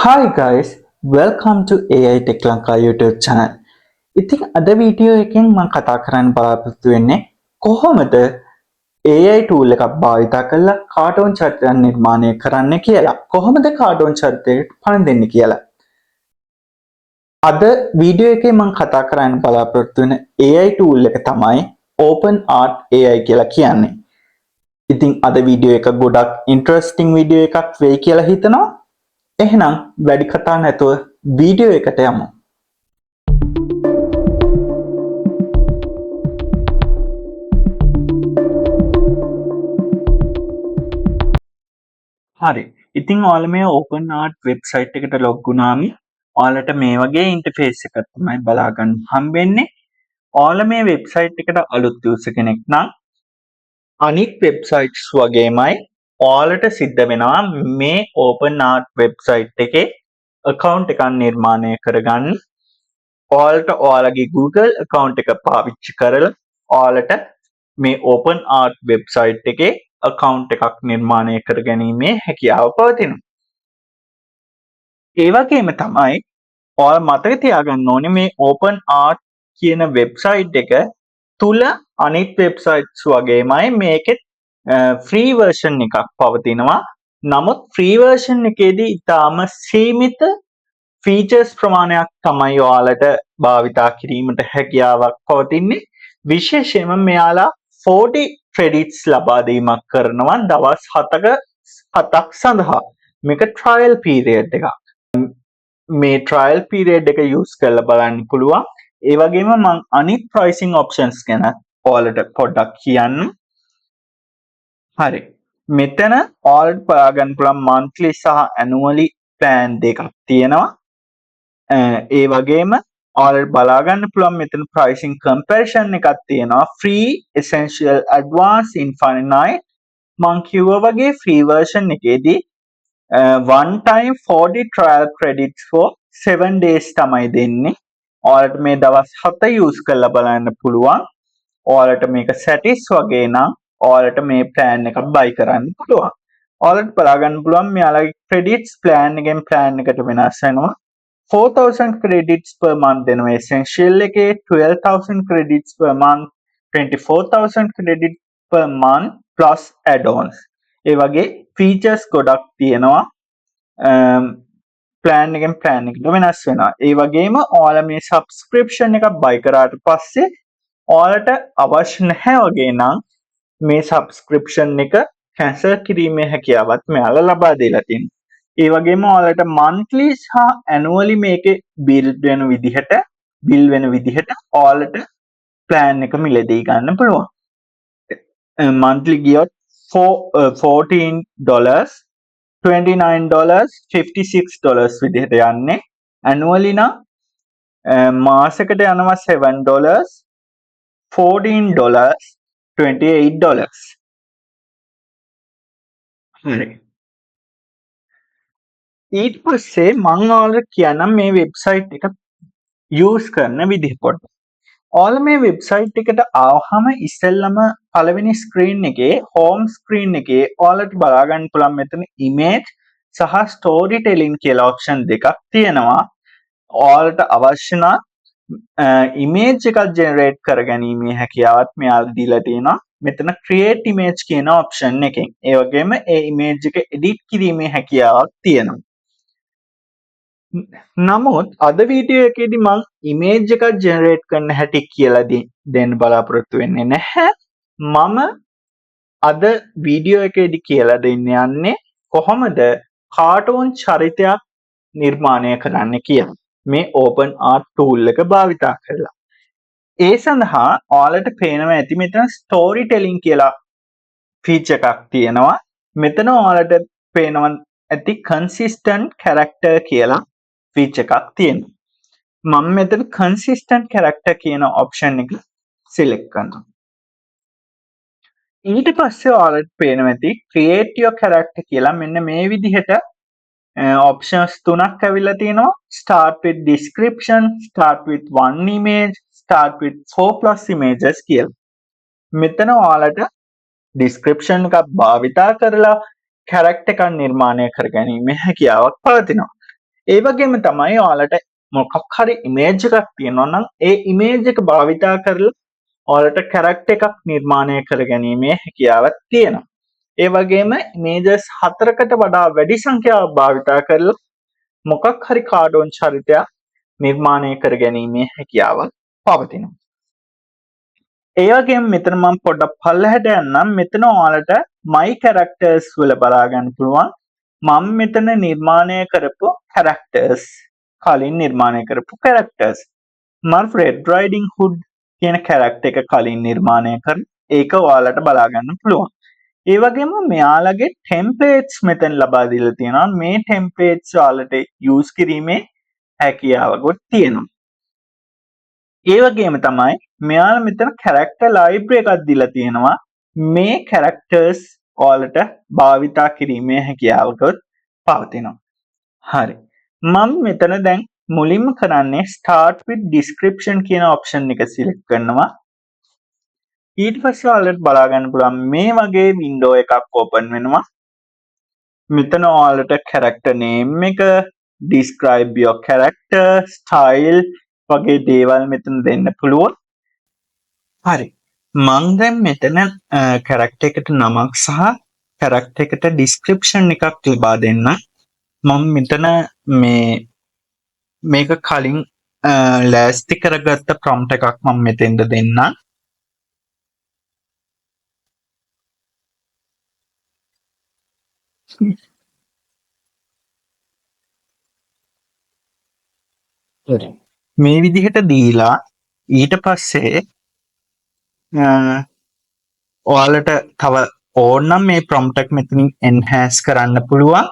Hi guys, welcome to AI Tech Lanka YouTube channel. ඉතින් අද video එකෙන් මම කතා කරන්න බලාපොරොත්තු වෙන්නේ කොහොමද AI tool එකක් භාවිතා කරලා කාටුන් චරිතයන් නිර්මාණය කරන්න කියලා. කොහොමද කාටුන් චරිතයකට පණ දෙන්නේ කියලා. අද වීඩියෝ එකේ මම කතා කරන්න බලාපොරොත්තු වෙන AI tool එක තමයි OpenArt AI කියලා කියන්නේ. ඉතින් අද වීඩියෝ එක ගොඩක් ඉන්ටරෙස්ටිං වීඩියෝ එකක් වෙයි කියලා හිතනවා. එහෙනම් වැඩි කතා නැතුව වීඩියෝ එකට යමු. හරි. ඉතින් ඔයාලා මේ OpenArt වෙබ්සයිට් එකට ලොග් වුණාම ඔයාලට මේ වගේ ඉන්ටර්ෆේස් එකක් තමයි බලා ගන්න හම්බෙන්නේ. ඔයාලා මේ වෙබ්සයිට් එකට අලුත් යූසර් කෙනෙක් නම් අනිත් වෙබ්සයිට්ස් වගේමයි ඔයාලට සිද්ධ වෙනවා මේ OpenArt වෙබ්සයිට් එකේ account එකක් නිර්මාණය කරගන්න. ඔයාලට ඔයාලගේ Google account එක පාවිච්චි කරලා ඔයාලට මේ OpenArt වෙබ්සයිට් එකේ account එකක් නිර්මාණය කර ගැනීමේ හැකියාව පවතිනවා. ඒ වගේම තමයි ඔයාලා මතක තියාගන්න ඕනේ මේ OpenArt කියන වෙබ්සයිට් එක තුල අනිත් වෙබ්සයිට්ස් වගේමයි මේකෙත් ෆ්‍රී version එකක් පවතිනවා. නමුත් ෆ්‍රී version එකේදී ඊටාම සීමිත features ප්‍රමාණයක් තමයි ඔයාලට භාවිතා කිරීමට හැකියාවක් පවතින්නේ. විශේෂයෙන්ම මෙයාලා 40 credits ලබා දීමක් කරනවා දවස් 7ක් සඳහා. මේක trial period එකක්. මේ trial period එක use කරලා බලන්න පුළුවන්. ඒ වගේම මම අනිත් pricing options ගැන ඔයාලට පොඩ්ඩක් කියන්න. හරි. මෙතන ඔයාලට බලා ගන්න පුළුවන් monthly සහ annually plan දෙකක් තියෙනවා. ඒ වගේම ඔයාලට බලා ගන්න පුළුවන් මෙතන pricing comparison එකක් තියෙනවා. free, essential, advanced, infinite. මම කිව්වා වගේ free version එකේදී one time 40 trial credits for 7 days තමයි දෙන්නේ. ඔයාලට මේ දවස් 7 use කරලා බලන්න පුළුවන්. ඔයාලට මේක satisfy නම් ඔයාලට මේ plan එක buy කරන්න පුළුවන්. ඔයාලට බලා ගන්න පුළුවන් මෙයාලගේ credits plan එකෙන් plan එකට වෙනස් වෙනවා. 4000 credits per month දෙනවා essential එකේ, 12000 credits per month, 24000 credits per month plus add-ons. ඒ වගේ features ගොඩක් තියෙනවා. plan එකෙන් plan එකට වෙනස් වෙනවා. ඒ වගේම ඔයාලා මේ subscription එක buy කරාට පස්සේ ඔයාලට අවශ්‍ය නැහැ වගේ නම් මේ subscription එක cancel කිරීමේ හැකියාවත් මෙයාලා ලබා දීලා තියෙනවා. ඒ වගේම ඔයාලට monthly සහ annually මේකේ bill වෙන විදිහට ඔයාලට plan එක මිලදී ගන්න පුළුවන්. monthly ගියොත් $14, $29, $56 විදිහට යන්නේ. annually නම් මාසෙකට යනවා $7, $14, $28. හරි. ඊට පස්සේ මම ඔයාලට කියන්නම් මේ වෙබ්සයිට් එක යූස් කරන විදිහ පොඩ්ඩක්. ඔයාලා මේ වෙබ්සයිට් එකට ආවහම ඉස්සෙල්ලම පළවෙනි ස්ක්‍රීන් එකේ හෝම් ස්ක්‍රීන් එකේ ඔයාලට බලා ගන්න පුළුවන් මෙතන ඉමේජ් සහ ස්ටෝරි ටෙලිං කියලා ඔප්ෂන් දෙකක් තියෙනවා. ඔයාලට අවශ්‍ය නම් ඉමේජ් එකක් ජෙනරේට් කරගැනීමේ හැකියාවත් මෙයාලා දීලා තියෙනවා. මෙතන create image කියන ඔප්ෂන් එකෙන්. ඒ වගේම ඒ ඉමේජ් එක එඩිට් කිරීමේ හැකියාවක් තියෙනවා. නමුත් අද වීඩියෝ එකේදී මම ඉමේජ් එකක් ජෙනරේට් කරන්න හැටි කියලා දෙන්න බලාපොරොත්තු වෙන්නේ නැහැ. මම අද වීඩියෝ එකේදී කියලා දෙන්න යන්නේ කොහොමද කාටුන් චරිතයක් නිර්මාණය කරන්න කියලා. මේ OpenArt tool එක භාවිතා කරලා. ඒ සඳහා ඔයාලට පේනවා ඇති මෙතන story telling කියලා feature එකක් තියෙනවා. මෙතන ඔයාලට පේනවා ඇති consistent character කියලා feature එකක් තියෙනවා. මම මෙතන consistent character කියන option එක select කරනවා. ඊට පස්සේ ඔයාලට පේනවා ඇති create your character කියලා මෙන්න මේ විදිහට options තුනක් ඇවිල්ලා තියෙනවා. start with description, start with one image, start with 4+ images කියලා. මෙතන ඔයාලට description එකක් භාවිතා කරලා character එකක් නිර්මාණය කර ගැනීමේ හැකියාවක් පවතිනවා. ඒ වගේම තමයි ඔයාලට මොකක් හරි ඉමේජ් එකක් තියෙනවා නම් ඒ ඉමේජ් එක භාවිතා කරලා ඔයාලට කැරක්ටර් එකක් නිර්මාණය කරගැනීමේ හැකියාවක් තියෙනවා. ඒ වගේම ඉමේජස් 4කට වඩා වැඩි සංඛ්‍යාවක් භාවිතා කරලා මොකක් හරි කාඩෝන් චරිතයක් නිර්මාණය කරගැනීමේ හැකියාවක් පවතිනවා. ඒ වගේම මෙතන මම පොඩ්ඩක් පල්ලෙහාට යන්නම්. මෙතන ඔයාලට my characters වල බලා ගන්න පුළුවන්. මම මෙතන නිර්මාණය කරපු characters කලින් නිර්මාණය කරපු characters. මම Red Riding Hood කියන character එක කලින් නිර්මාණය කරලා ඒක ඔයාලට බලා ගන්න පුළුවන්. ඒ වගේම මෙයාලගේ templates මෙතන ලබා දීලා තියෙනවා. මේ templates ඔයාලට use කිරීමේ හැකියාවකුත් තියෙනවා. ඒ වගේම තමයි මෙයාලා මෙතන character library එකක් දීලා තියෙනවා. මේ characters ඔයාලට භාවිතා කිරීමේ හැකියාවකුත් පවතිනවා. හරි. මම මෙතන දැන් මුලින්ම කරන්නේ start with description කියන option එක select කරනවා. ඊට පස්සේ ඔයාලට බලා ගන්න පුළුවන් මේ වගේ window එකක් open වෙනවා. මෙතන ඔයාලට character name එක, describe your character, style වගේ දේවල් මෙතන දෙන්න පුළුවන්. හරි. මං දැන් මෙතන character එකට නමක් සහ character එකට description එකක් ලබා දෙන්න. මම මෙතන මේක කලින් ලෑස්ති කරගත්ත prompt එකක් මම මෙතෙන්ද දෙන්න. මේ විදිහට දීලා ඊට පස්සේ ඔයාලට තව ඕනනම් මේ prompt එක මෙතනින් enhance කරන්න පුළුවන්.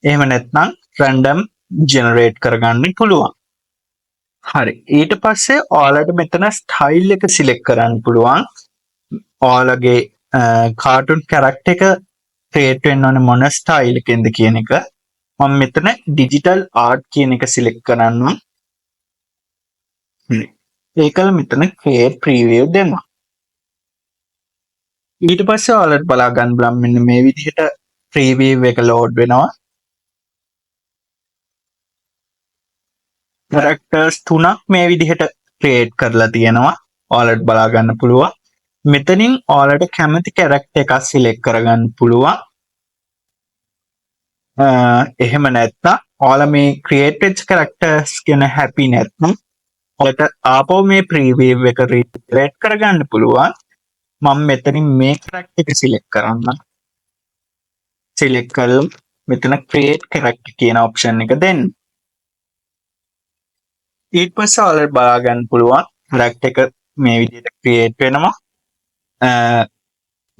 එහෙම නැත්නම් random generate කරගන්න පුළුවන්. හරි. ඊට පස්සේ ඔයාලට මෙතන style එක select කරන්න පුළුවන්. ඔයාලගේ cartoon character එක create වෙන්න ඕනේ මොන style එකෙන්ද කියන එක. මම මෙතන digital art කියන එක select කරනවා. ඒකල මෙතන create preview දෙනවා. ඊට පස්සේ ඔයාලට බලා ගන්න බලන්න මෙන්න මේ විදිහට preview එක load වෙනවා. characters 3ක් මේ විදිහට create කරලා තියෙනවා. ඔයාලට බලා ගන්න පුළුවන්. මෙතනින් ඔයාලට කැමති character එකක් select කරගන්න පුළුවන්. එහෙම නැත්නම් ඔයාලා මේ create වෙච්ච characters ගැන happy නැත්නම් ඔයාලට ආපහු මේ preview එක redirect කරගන්න පුළුවන්. මම මෙතනින් මේ character එක select කරන්න. select කරලා මෙතන create character කියන option එක දෙන්න. ඊට පස්සේ ඔයාලට බලා ගන්න පුළුවන් character එක මේ විදිහට create වෙනවා.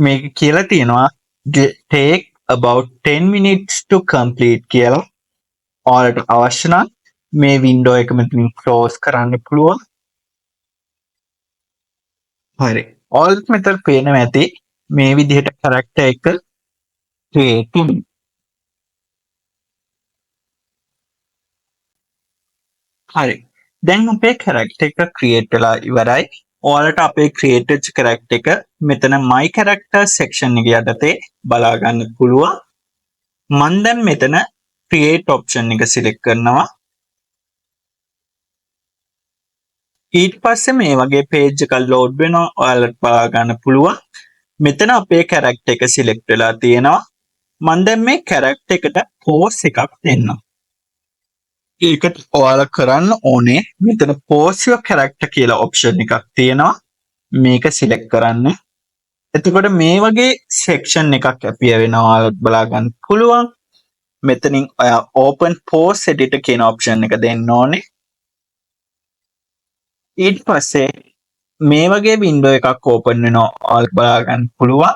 මේක කියලා තියෙනවා take about 10 minutes to complete කියලා. ඔයාලට අවශ්‍ය නම් මේ window එක මෙතනින් close කරන්න පුළුවන්. හරි. ඔයාලට මෙතන පේනවා ඇති මේ විදිහට character එක create වෙනවා. හරි. දැන් අපේ character එක create වෙලා ඉවරයි. ඔයාලට අපේ create වෙච්ච character එක මෙතන my character section එක යටතේ බලා ගන්න පුළුවන්. මම දැන් මෙතන create option එක select කරනවා. ඊට පස්සේ මේ වගේ page එකක් load වෙනවා. ඔයාලට බලා ගන්න පුළුවන්. මෙතන අපේ character එක select වෙලා තියෙනවා. මම දැන් මේ character එකට pose එකක් දෙන්නම්. ඒකට ඔයාලා කරන්න ඕනේ මෙතන pose your character කියලා option එකක් තියෙනවා. මේක select කරන්න. එතකොට මේ වගේ section එකක් appear වෙනවා. ඔයාලට බලා ගන්න පුළුවන්. මෙතනින් ඔයා open pose editor කියන option එක දෙන්න ඕනේ. ඊට පස්සේ මේ වගේ window එකක් open වෙනවා. ඔයාලට බලා ගන්න පුළුවන්.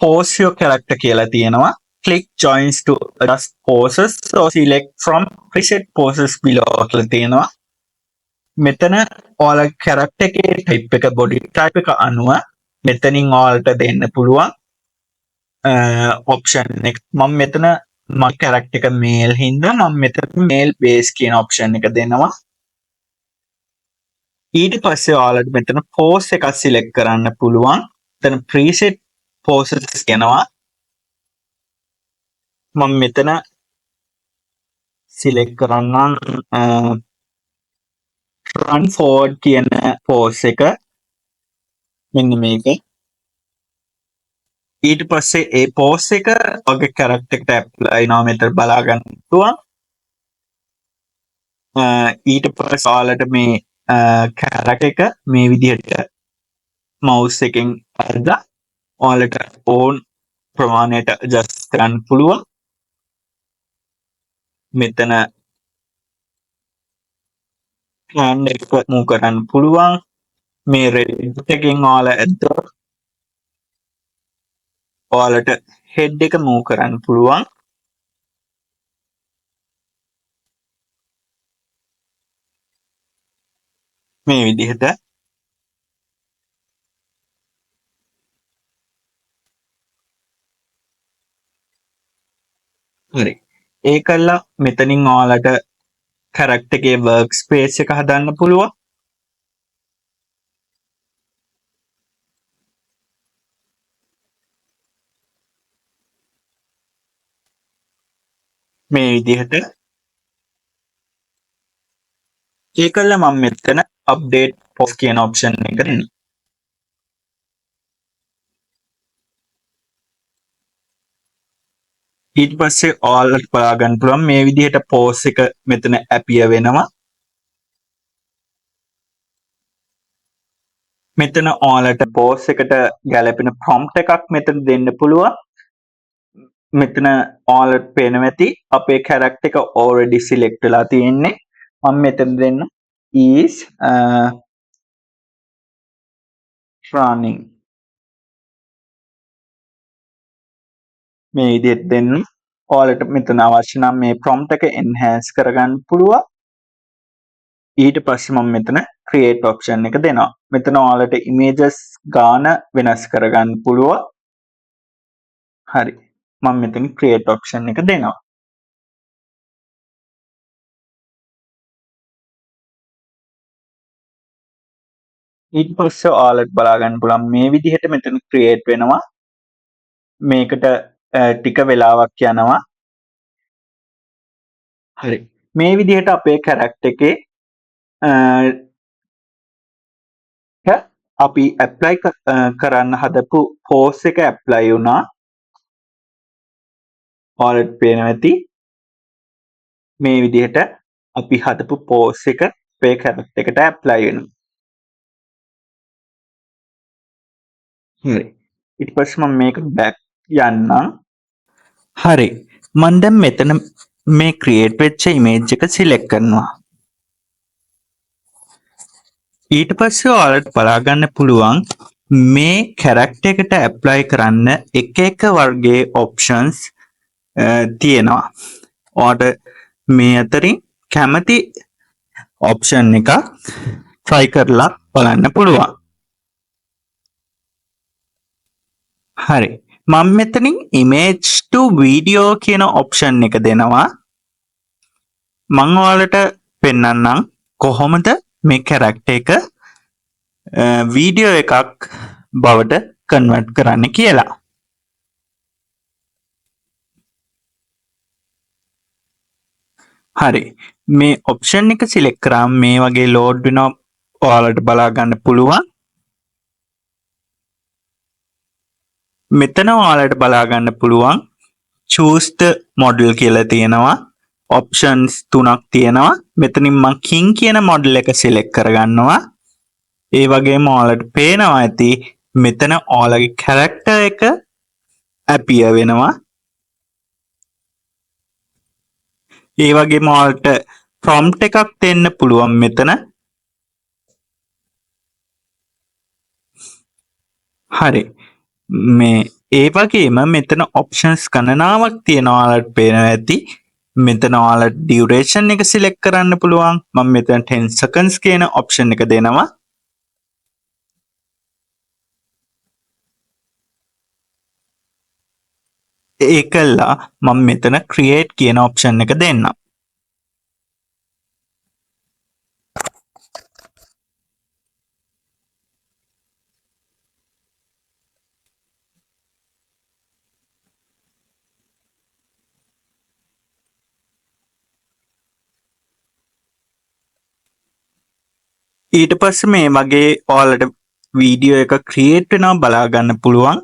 pose your character කියලා තියෙනවා. click joins to adjust poses or select from preset poses below කියලා තියෙනවා. මෙතන ඔයාලා character එකේ type එක body type එක අනුව මෙතනින් ඔයාලට දෙන්න පුළුවන් option එක. මම මෙතන මගේ character එක male හින්දා මම මෙතන male base කියන option එක දෙනවා. ඊට පස්සේ ඔයාලට මෙතන pose එකක් select කරන්න පුළුවන්. මෙතන preset poses කියනවා. මම මෙතන සිලෙක්ට් කරන්නම් run forward කියන pose එක මෙන්න මේක. ඊට පස්සේ ඒ pose එක ඔගේ character එකට apply වෙනවා මෙතන බලා ගන්න පුළුවන්. ඊට පස්සේ ඔයාලට මේ character එක මේ විදිහට mouse එකෙන් අරලා ඔයාලට ඕන් ප්‍රමාණයට adjust කරන්න පුළුවන්. මෙතන hand එක move කරන්න පුළුවන්. මේ red එකෙන් ඔයාලා ඇද්දොත් ඔයාලට head එක move කරන්න පුළුවන්. මේ විදිහට හරි. ඒකල්ලා මෙතනින් ඔයාලට character එකේ work space එක හදන්න පුළුවන්. මේ විදිහට ඒකල්ලා මම මෙතන update post කියන option එක දෙනවා. ඊට පස්සේ ඔයාලට බලා ගන්න පුළුවන් මේ විදිහට post එක මෙතන appear වෙනවා. මෙතන ඔයාලට post එකට ගැලපෙන prompt එකක් මෙතන දෙන්න පුළුවන්. මෙතන ඔයාලට පේනවා ඇති අපේ character එක already select වෙලා තියෙන්නේ. මම මෙතන දෙන්න is running මේ විදිහට දෙන්න. ඔයාලට මෙතන අවශ්‍ය නම් මේ prompt එක enhance කරගන්න පුළුවන්. ඊට පස්සේ මම මෙතන create option එක දෙනවා. මෙතන ඔයාලට images ගාන වෙනස් කරගන්න පුළුවන්. හරි. මම මෙතන create option එක දෙනවා. ඊට පස්සේ ඔයාලට බලා ගන්න පුළුවන් මේ විදිහට මෙතන create වෙනවා. මේකට ටික වෙලාවක් යනවා. හරි. මේ විදිහට අපේ character එකේ අපි apply කරන්න හදපු pose එක apply වුණා. ඔයාලට පේනවා ඇති මේ විදිහට අපි හදපු pose එක අපේ character එකට apply වෙනවා. හරි. ඊට පස්සේ මම මේක back යන්නම්. හරි. මම දැන් මෙතන මේ create වෙච්ච image එක select කරනවා. ඊට පස්සේ ඔයාලට බලා ගන්න පුළුවන් මේ character එකට apply කරන්න එක වර්ගයේ options තියෙනවා. ඔයාලට මේ අතරින් කැමති option එක try කරලා බලන්න පුළුවන්. හරි. මම මෙතනින් image to video කියන option එක දෙනවා. මම ඔයාලට පෙන්නන්නම් කොහොමද මේ character එක වීඩියෝ එකක් බවට කන්වර්ට් කරන්න කියලා. හරි. මේ ඔප්ෂන් එක සිලෙක්ට් කරාම මේ වගේ ලෝඩ් වෙනවා. ඔයාලට බලා ගන්න පුළුවන්. මෙතන ඔයාලට බලා ගන්න පුළුවන් choose the model කියලා තියෙනවා. options 3ක් තියෙනවා. මෙතනින් මම king කියන model එක සිලෙක්ට් කරගන්නවා. ඒ වගේම ඔයාලට පේනවා ඇති මෙතන ඔයාලගේ character එක appear වෙනවා. ඒ වගේම ඔයාලට prompt එකක් දෙන්න පුළුවන් මෙතන. හරි. මේ ඒ වගේම මෙතන options ගණනාවක් තියෙනවා. ඔයාලට පේනවා ඇති මෙතන ඔයාලට duration එක select කරන්න පුළුවන්. මම මෙතන 10 seconds කියන option එක දෙනවා. ඒකල්ලා මම මෙතන create කියන option එක දෙන්නම්. ඊට පස්සේ මේ වගේ ඔයාලට වීඩියෝ එක ක්‍රියේට් වෙනවා බලා ගන්න පුළුවන්.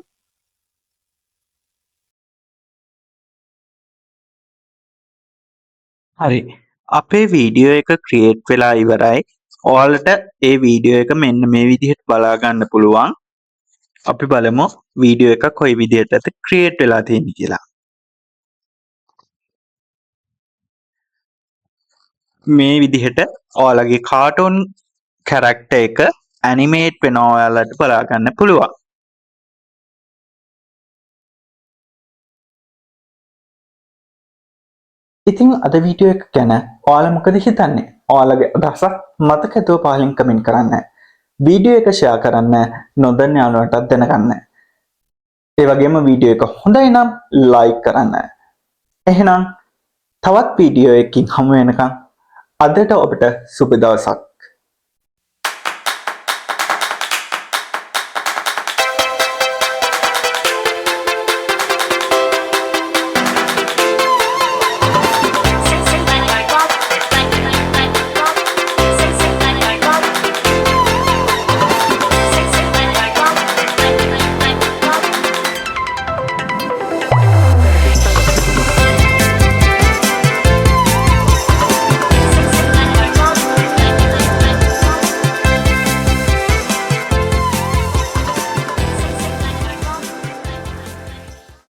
හරි. අපේ වීඩියෝ එක ක්‍රියේට් වෙලා ඉවරයි. ඔයාලට ඒ වීඩියෝ එක මෙන්න මේ විදිහට බලා ගන්න පුළුවන්. අපි බලමු වීඩියෝ එක කොයි විදිහටද ක්‍රියේට් වෙලා තියෙන්නේ කියලා. මේ විදිහට ඔයාලගේ කාටුන් කැරක්ටර් එක ඇනිමේට් වෙනවා ඔයාලට බලා ගන්න පුළුවන්. ඉතින් අද වීඩියෝ එක ගැන ඔයාලා මොකද හිතන්නේ? ඔයාලගේ අදහසක් මතකතුව පහලින් කමෙන්ට් කරන්න. වීඩියෝ එක ෂෙයා කරන්න, නොදන්න යාළුවන්ටත් දැනගන්න. ඒ වගේම වීඩියෝ එක හොඳයි නම් ලයික් කරන්න. එහෙනම් තවත් වීඩියෝ එකකින් හමු වෙනකම් අදට ඔබට සුබ දවසක්.